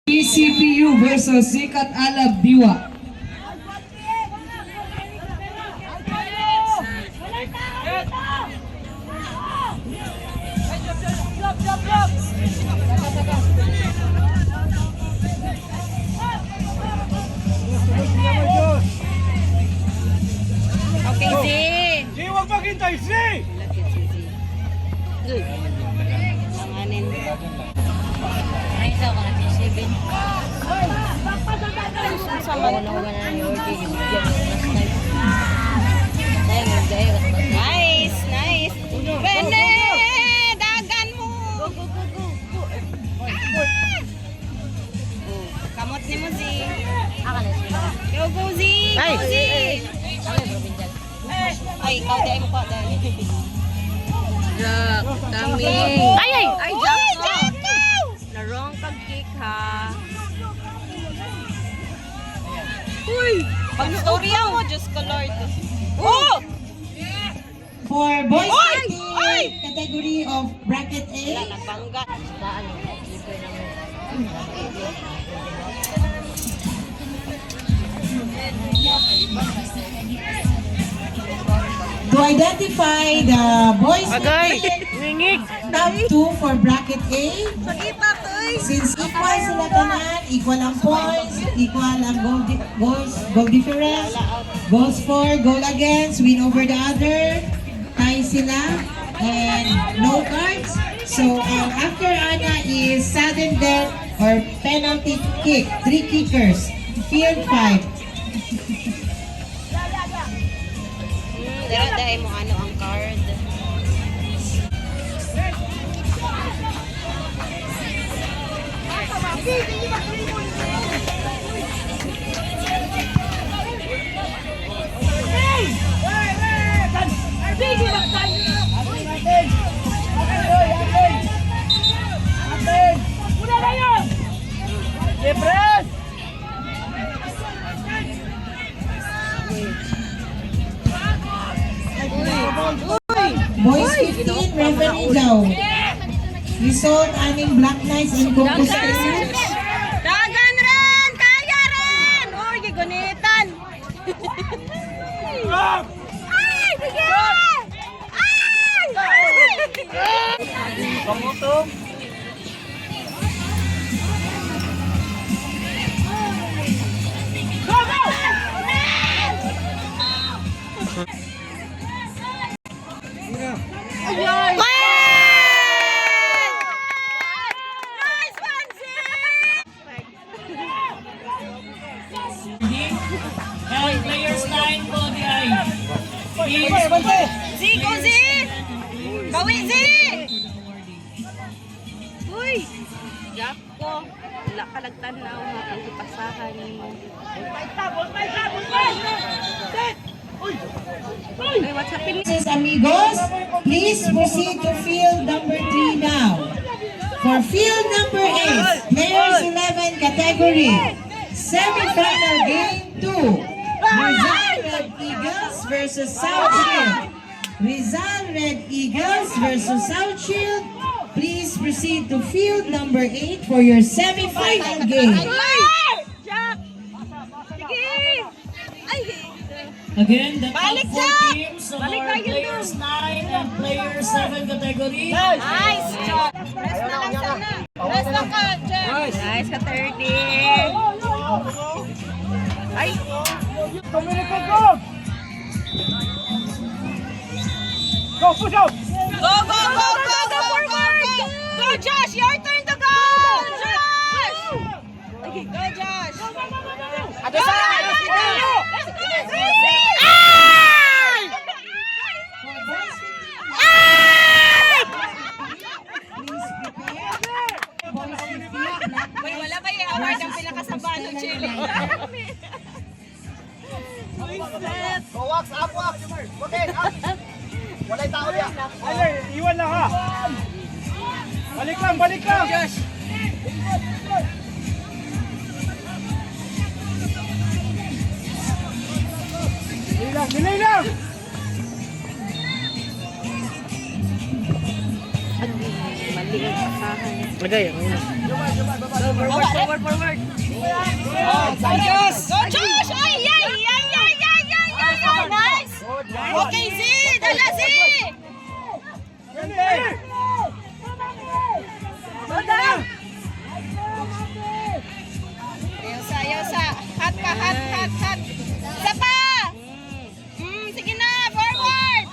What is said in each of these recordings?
CPU versus Sikat Alab Diwa. Okay, Z. Z, huwag maghintay, Z! Langanin. Ay, ito ako natin 7. Sama na wala na ni Orgy. Nice, nice. Bene! Dagan mo! Go, go, go, go. Kamot ni mo, Z. Go, go, Z. Go, Z. Ay, ikaw dahil mo pa dahil. Jack, coming. Ay, ay! Ay, Jack ko! Na-wrong pag-kick, ha? Uy! Pag-storya mo, Diyos ko, Lord. Oh! For boys category of bracket A, Wala, nagbangga. Daan yung keeper namin. to identify the boys top 2 for bracket A. Since equal sila tanan, equal ang points, equal ang goal difference, goals for, goal against, win over the other, tie sila, and no cards. So after Ana is sudden death or penalty kick, 3 kickers, field 5. Dahil mo ano ang card. Boys 15, referee daw. Result, aning Black Knights in composition. Dagan rin! Kaya rin! Uy, gigunitan! Ay! Sige! Ay! Pamutong! Nice one, And players 9 po di ay. Z, go Z! Bawi Z! Uy! Jack ko. Wala ka nagtanaw na ang ipasahan mo. Ay, what's happening? This is amigos, please proceed to field number 3 now. For field number 8, players 11 category, semi-final game 2. Rizal Red Eagles versus South Shield. Rizal Red Eagles versus South Shield. Please proceed to field number 8 for your semi-final game. Jack! Sige! Ay! Again, the top Balik 4 siya! teams of Balik our tayo players 9 and players 7 category. Nice! Rest na lang sana. Rest lang ka, Jack. Nice ka, 30. Ay! Dominican, go! Go, push out! Go, go, go, go, go, forward! Go, Josh! Your turn to go! Josh! Go, Josh! Go, Uy, wala ba yung award ang pinakasabalo, Chile? Wax, up, wax! Okay, up! Walay tao niya! Ay, iwan lang ha! Balik lang, balik lang! Josh! Delay lang! Mali ang pasahan. Lagay, ayun. Forward. Go Josh! Ay, nice! Okay, Z! Dala, Z! Yosa. Hat pa. Isa pa! Sige na, forward!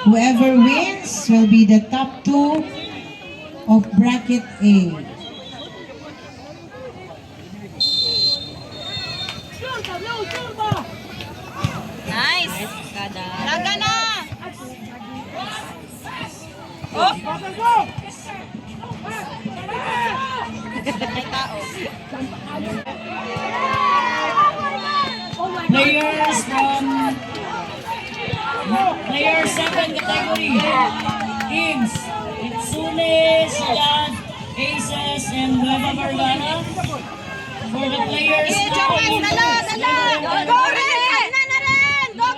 Whoever wins will be the top 2 of bracket A. Nice! Laga na! Oh! May tao. Players from Player 7 category. Kings, Itsune, Silan, Aces, and Nueva Vergara. For the players Eh, Jokas, dala! Go rin! Na rin! Go!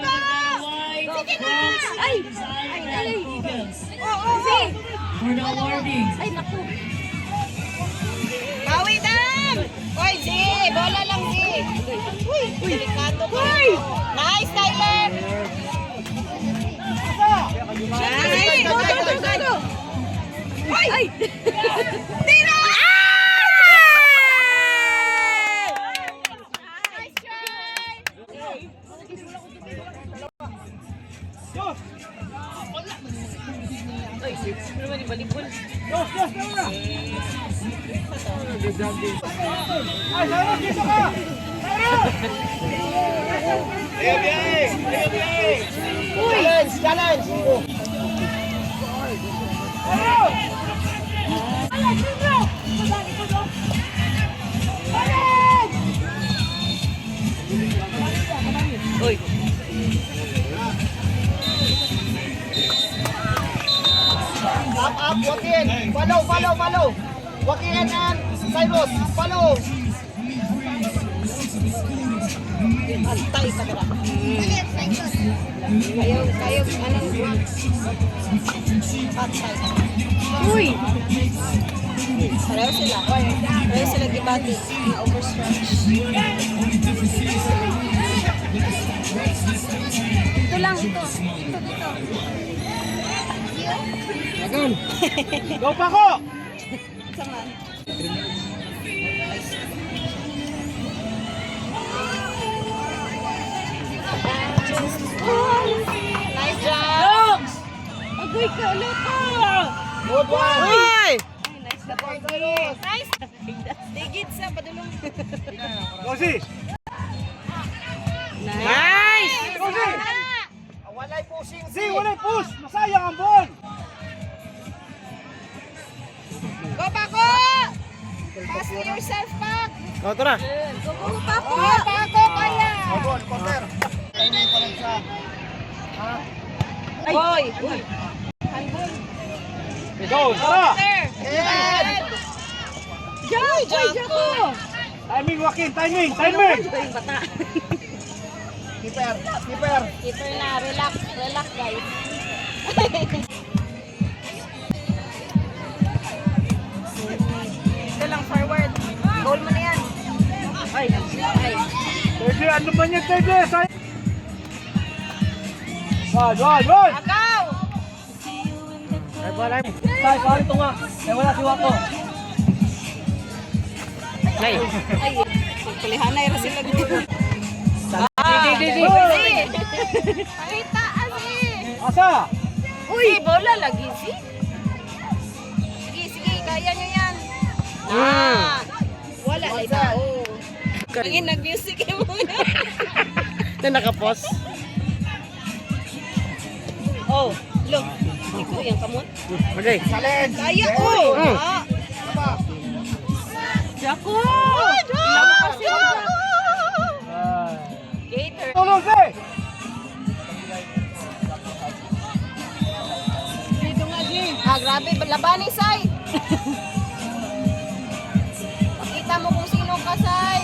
White, Sige na! Reds, Ay! Design, and Eagles. Oo! For the awarding. Ay, naku! Bawi dam! Oy, Z! Bola lang, Z! Uy! Delikado ka. Nice, Tyler! Nice! Go! Ay! Tira! Nice try! Challenge! Up, walk in. Follow. Walk in and Cyrus, follow. Antay ka ba? Kayo, Patay. Uy! Pareho sila gibati. Na-overstretch. Ito lang, ito. Go pa ko! Sama. Nice job! Agoy ka, loko! Good one! Ay, nice ka po. Nice! Digit sa padulong. Gosi! Nice! Gosi! Walay pushing, Z! Walay push! Masayang ang ball! Go, Paco! Pass to yourself, Pac! Oh, tara! Go, Paco! Paco, kaya! Ball, counter! Timing pa rin siya. Boy! Go, tara! Head! Joy, Joko! Timing, Joaquin! Timing! Bata. Keeper! Keeper na, relax, guys. Ito lang, forward. Goal mo na yan. Ay. Tede, ano ba niya, Tede? Gol! Agaw! Ay, sorry ito nga. Ay, wala si Wako. Ay, kulihanay ra sila dito. Di. Pakita, Asi! Asa? Uy, bola lagi, si? Sige, kaya nyo yan. Wala na tao. Kaya nag-music mo na. Na nakapos. Oh, look. Ito yung kamot. Okay. Challenge. Kaya, Jaco! Gator. Tulong, Si! Dito nga, G. Grabe, labanin, Sai. Pakita mo kung sino ka, Sai.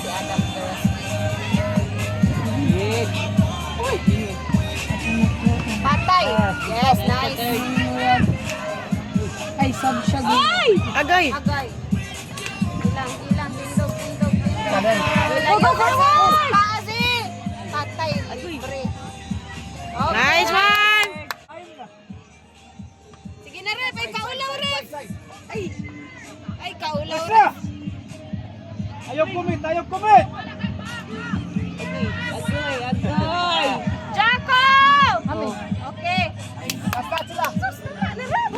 Si Adam Uy! Patay. Yes, nice. Ay, Sab siya. Ay! Agay. Agay. Ilang, tindog. Kanin. Go, forward! Paasi! Patay, libre. Okay. Nice one! Sige na, Ref. Ay, kaulaw, Ref. Ay, kaulaw, Basta! Ref. Ayaw kumit, ayaw kumit! Agay. Jaco! Okay. Basta sila!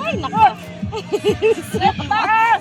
Ay, nako. Ref, back!